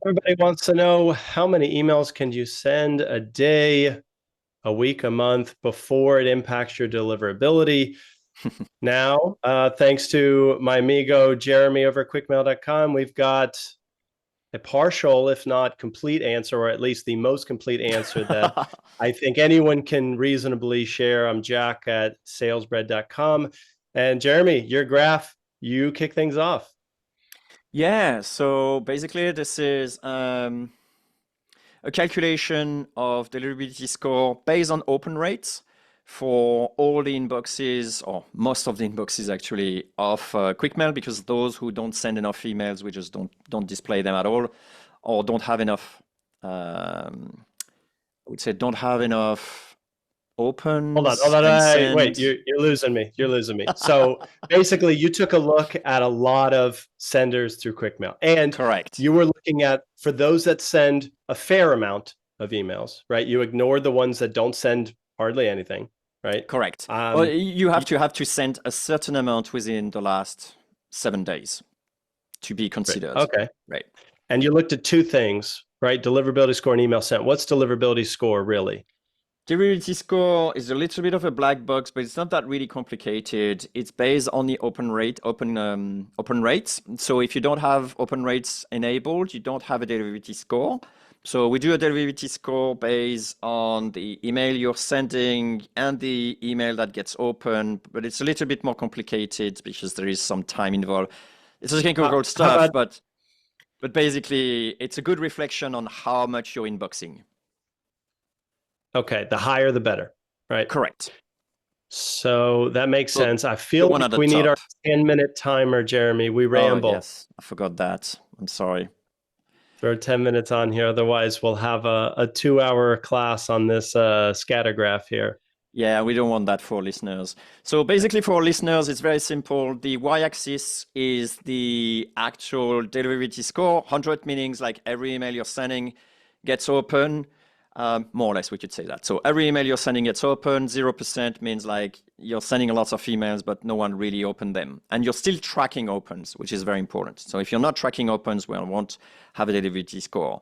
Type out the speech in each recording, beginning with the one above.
Everybody wants to know how many emails can you send a day, a week, a month before it impacts your deliverability. Now, thanks to my amigo Jeremy over at quickmail.com, we've got a partial, if not complete answer, or at least the most complete answer that I think anyone can reasonably share. I'm Jack at salesbread.com. And Jeremy, your graph, you kick things off. Yeah, so basically this is a calculation of deliverability score based on open rates for all the inboxes, or most of the inboxes actually, of QuickMail, because those who don't send enough emails, we just don't display them at all, or don't have enough, I would say don't have enough Hold opens on. and Wait, send. you're losing me. You're losing me. So basically, you took a look at a lot of senders through QuickMail, and Correct. you were looking at, for those that send a fair amount of emails, right? You ignored the ones that don't send hardly anything, right? Correct. Well, Um, you y- have to send a certain amount within the last 7 days to be right. considered. Okay. Right. And you looked at two things, right? Deliverability score and email sent. What's deliverability score really? Deliverability score is a little bit of a black box, but it's not that really complicated. It's based on the open rates. So if you don't have open rates enabled, you don't have a deliverability score. So we do a deliverability score based on the email you're sending and the email that gets open, but it's a little bit more complicated because there is some time involved. It's technical How stuff, about, but basically it's a good reflection on how much you're inboxing. okay, the higher the better, right? Correct. So that makes So sense. I the feel one like at the we need our top. 10-minute timer, Jeremy. We Oh, ramble. yes. I forgot that. I'm sorry. Throw 10 minutes on here. Otherwise, we'll have a 2-hour class on this scatter graph here. Yeah, we don't want that for listeners. So basically for listeners, it's very simple. The y-axis is the actual deliverability score. 100 meanings like every email you're sending gets open. More or less, we could say that. So every email you're sending gets open. 0% means like you're sending a lot of emails, but no one really opened them. And you're still tracking opens, which is very important. So if you're not tracking opens, we won't have a deliverability score.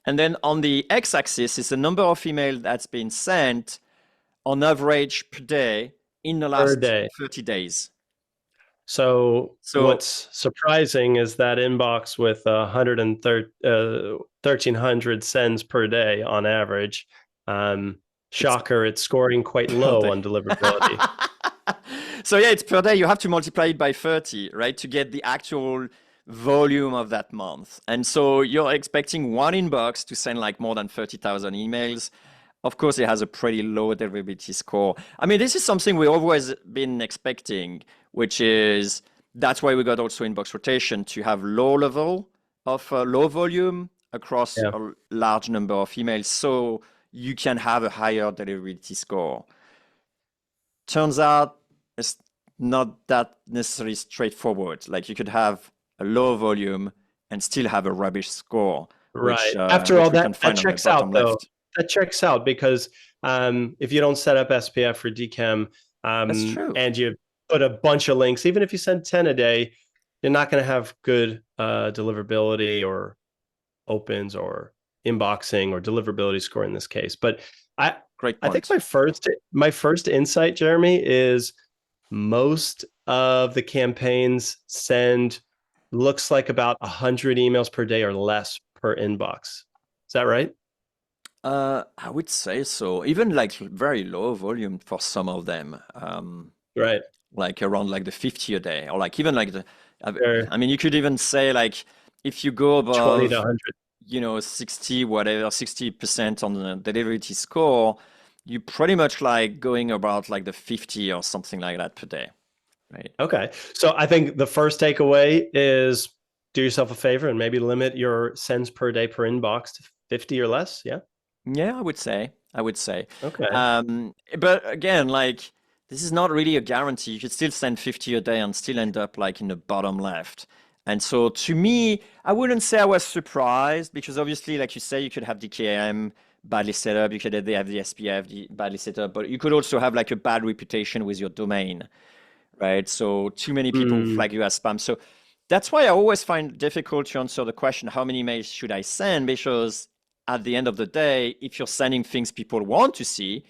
And then on the x-axis is the number of emails that's been sent on average per day in the Per last day. 30 days. So So what's surprising is that inbox with 1,300 sends per day on average. it's Shocker, it's scoring quite per low day. on deliverability. So yeah, it's per day. You have to multiply it by 30, right, to get the actual volume of that month. And so you're expecting one inbox to send like more than 30,000 emails. Of course, it has a pretty low deliverability score. I mean, this is something we've always been expecting, which is that's why we got also inbox rotation to have low level of low volume across Yeah. a large number of emails, so you can have a higher deliverability score. Turns out it's not that necessarily straightforward. Like you could have a low volume and still have a rubbish score, Right. After all, which we that can that find on the checks out bottom though. left. That checks out because if you don't set up SPF for DChem That's true. and you put a bunch of links, even if you send 10 a day, you're not going to have good deliverability or opens or inboxing or deliverability score in this case. But I Great I think point. my first insight, Jeremy, is most of the campaigns send looks like about 100 emails per day or less per inbox. Is that right? I would say so. Even like very low volume for some of them, Right. like around like the 50 a day, or like even like I They're I mean, you could even say like if you go 20 to above, 100. 60, whatever, 60% on the deliverability score, you pretty much like going about like the 50 or something like that per day, right? Okay. So I think the first takeaway is do yourself a favor and maybe limit your sends per day per inbox to 50 or less. Yeah. Yeah, I would say. I would say. Okay. But again, like this is not really a guarantee. You could still send 50 a day and still end up like in the bottom left. And so to me, I wouldn't say I was surprised because obviously, like you say, you could have the KM badly set up, you could have the SPF badly set up, but you could also have like a bad reputation with your domain, right? So too many people Mm, flag you as spam. So That's why I always find it difficult to answer the question, how many emails should I send? Because at the end of the day, if you're sending things people want to see,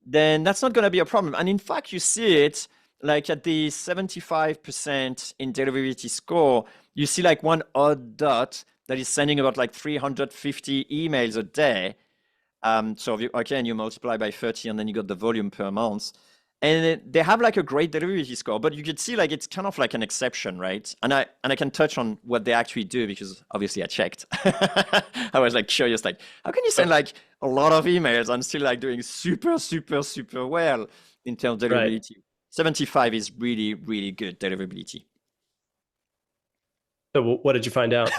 then that's not going to be a problem. And in fact, you see it like at the 75% in deliverability score, you see like one odd dot that is sending about like 350 emails a day. So again, you multiply by 30 and then you got the volume per month. And they have like a great deliverability score, but you could see like it's kind of like an exception, right? And I can touch on what they actually do because obviously I checked. I was like curious, like how can you send like a lot of emails and still like doing super, super, super well in terms of Right. deliverability? 75 is really, really good deliverability. So what did you find out?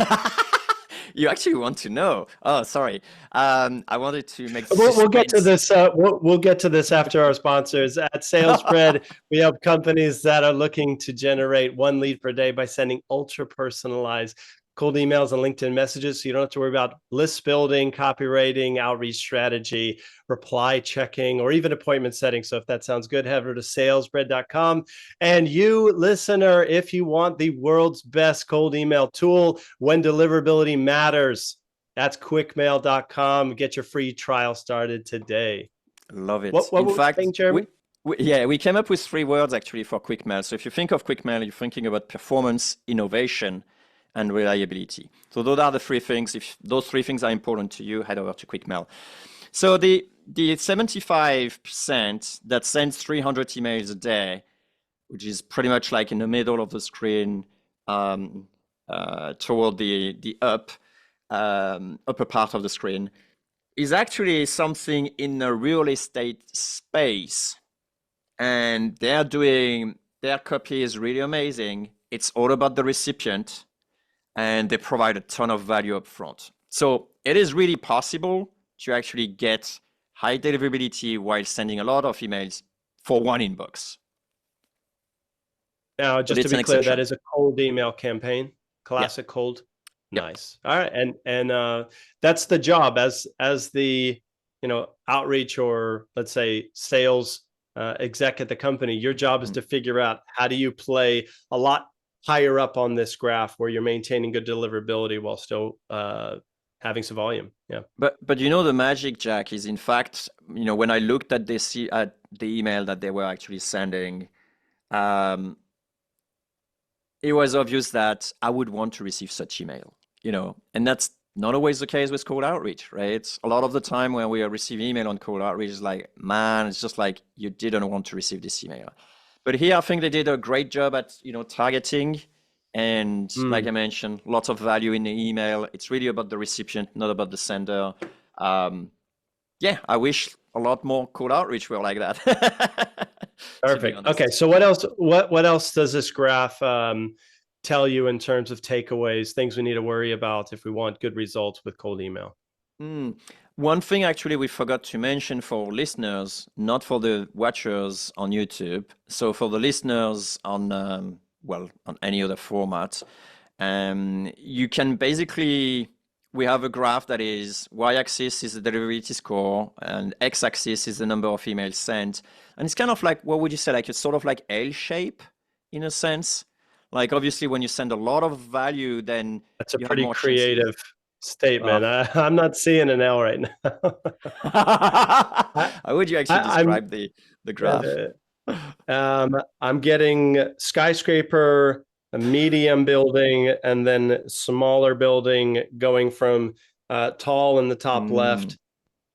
You actually want to know? Oh, sorry. I wanted to make We'll get to suspense. this. We'll get to this after our sponsors. At SalesSpread, we help companies that are looking to generate 1 lead per day by sending ultra personalized cold emails and LinkedIn messages. So you don't have to worry about list building, copywriting, outreach strategy, reply checking, or even appointment setting. So if that sounds good, head over to salesbread.com. And you, listener, if you want the world's best cold email tool when deliverability matters, that's quickmail.com. Get your free trial started today. Love it. What In were we fact, saying, Jeremy? we came up with 3 words actually for quick mail. So if you think of quick mail, you're thinking about performance, innovation, and reliability. So those are the 3 things. If those 3 things are important to you, head over to quick mail. So the 75% that sends 300 emails a day, which is pretty much like in the middle of the screen, toward the upper part of the screen, is actually something in the real estate space. And their copy is really amazing. It's all about the recipient, and they provide a ton of value up front. So it is really possible to actually get high deliverability while sending a lot of emails for one inbox. Now, But just to it's be an clear, that exception. is a cold email campaign, Yeah. classic cold. Yep. Nice. All right. And that's the job as the, outreach or let's say sales exec at the company. Your job is to figure out how do you play a lot higher up on this graph where you're maintaining good deliverability while still having some volume. Yeah. But the magic, Jack, is in fact, when I looked at the email that they were actually sending, it was obvious that I would want to receive such email, and that's not always the case with cold outreach, right? A lot of the time when we are receiving email on cold outreach, it's like, man, it's just like you didn't want to receive this email. But here, I think they did a great job at, targeting. And like I mentioned, lots of value in the email. It's really about the recipient, not about the sender. Yeah, I wish a lot more cold outreach were like that. To be Perfect. honest. Okay. So what else? What else does this graph tell you in terms of takeaways, things we need to worry about if we want good results with cold email? One thing actually we forgot to mention for listeners, not for the watchers on YouTube. So for the listeners on on any other format, you can basically, we have a graph that is y-axis is the deliverability score and x-axis is the number of emails sent, and it's kind of like, what would you say, like it's sort of like L shape in a sense. Like obviously when you send a lot of value, then That's a you have pretty more chances. creative statement. I'm not seeing an L right now. I, How would you actually I'm describe the graph? I'm getting skyscraper, a medium building, and then smaller building going from tall in the top Mm. left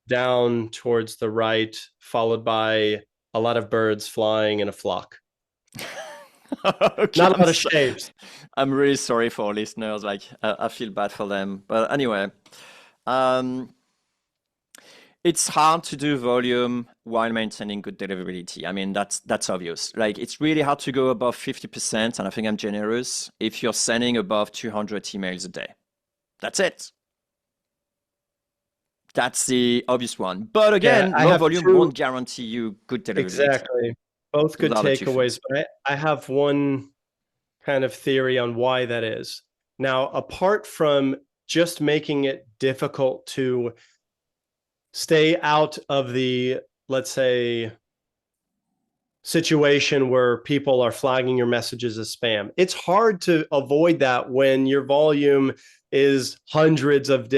down towards the right, followed by a lot of birds flying in a flock. Okay, Not a lot of shapes. I'm really sorry for our listeners. Like, I feel bad for them. But anyway, um, it's hard to do volume while maintaining good deliverability. I mean, that's obvious. Like, it's really hard to go above 50%, and I think I'm generous, if you're sending above 200 emails a day. That's it. That's the obvious one. But Yeah, again, I low have volume two. won't guarantee you good deliverability. Exactly. Both Those good are the 2 takeaways, things. but I have one kind of theory on why that is. Now, apart from just making it difficult to stay out of the, let's say, situation where people are flagging your messages as spam. It's hard to avoid that when your volume is hundreds of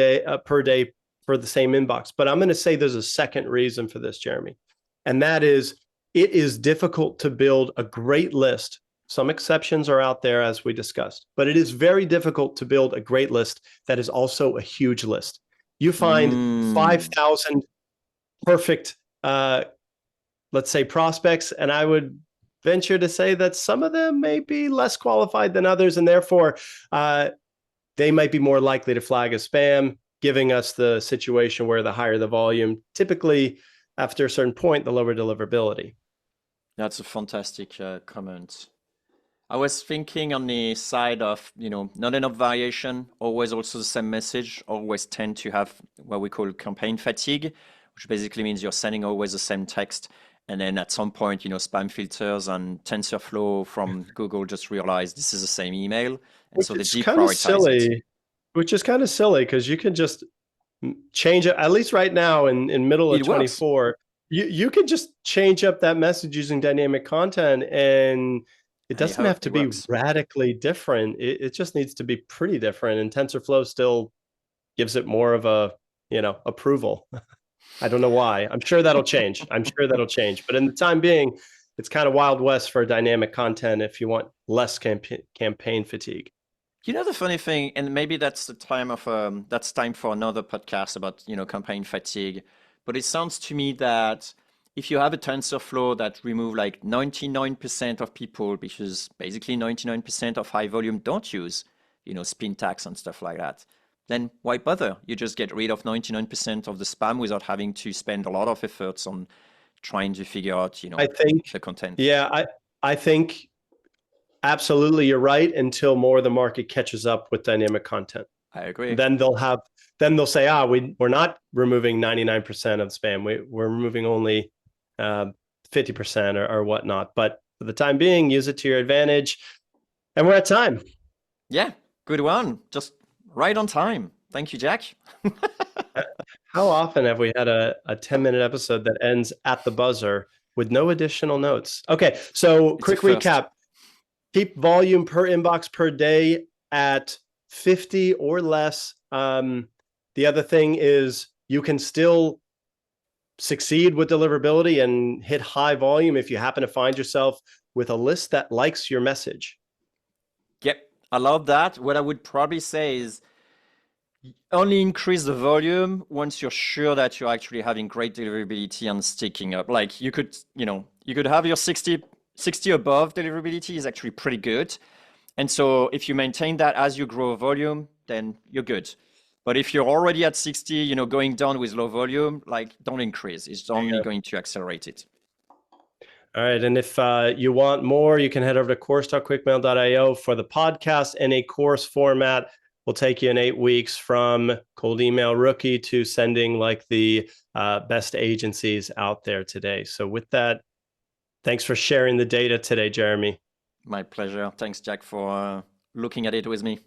per day for the same inbox. But I'm going to say there's a second reason for this, Jeremy, and that is it is difficult to build a great list. Some exceptions are out there, as we discussed, but it is very difficult to build a great list that is also a huge list. You find Mm. 5,000 perfect let's say prospects, and I would venture to say that some of them may be less qualified than others, and therefore they might be more likely to flag as spam, giving us the situation where the higher the volume, typically after a certain point, the lower deliverability. That's a fantastic comment. I was thinking on the side of, not enough variation, always also the same message, always tend to have what we call campaign fatigue, which basically means you're sending always the same text. And then at some point, spam filters and TensorFlow from Google just realize this is the same email. And Which so they is kind of deprioritize it. silly. Which is kind of silly because you can just change it. At least right now in middle of It works. 24, you can just change up that message using dynamic content, and it Hey doesn't ho, have to it be works. radically different. It just needs to be pretty different, and TensorFlow still gives it more of a approval. I don't know why. I'm sure that'll change. I'm sure that'll change. But in the time being, it's kind of Wild West for dynamic content if you want less campaign fatigue. The funny thing, and maybe that's the time of that's time for another podcast about campaign fatigue. But it sounds to me that if you have a TensorFlow that remove like 99% of people, because basically 99% of high volume don't use spin tags and stuff like that, then why bother? You just get rid of 99% of the spam without having to spend a lot of efforts on trying to figure out I think, the content. yeah, I think absolutely you're right until more of the market catches up with dynamic content. I agree. Then they'll say, we're not removing 99% of spam. We're removing only 50% or whatnot. But for the time being, use it to your advantage. And we're at time. Yeah, good one. Just right on time. Thank you, Jack. How often have we had a 10-minute episode that ends at the buzzer with no additional notes? Okay, so It's a quick first. recap. Keep volume per inbox per day at 50 or less. The other thing is you can still succeed with deliverability and hit high volume if you happen to find yourself with a list that likes your message. Yep, I love that. What I would probably say is only increase the volume once you're sure that you're actually having great deliverability and sticking up. Like you could have your 60 above deliverability is actually pretty good. And so if you maintain that as you grow volume, then you're good. But if you're already at 60, going down with low volume, like don't increase. It's only going to accelerate it. All right. And if you want more, you can head over to course.quickmail.io for the podcast in a course format. Will take you in 8 weeks from cold email rookie to sending like the best agencies out there today. So with that, thanks for sharing the data today, Jeremy. My pleasure. Thanks, Jack, for looking at it with me.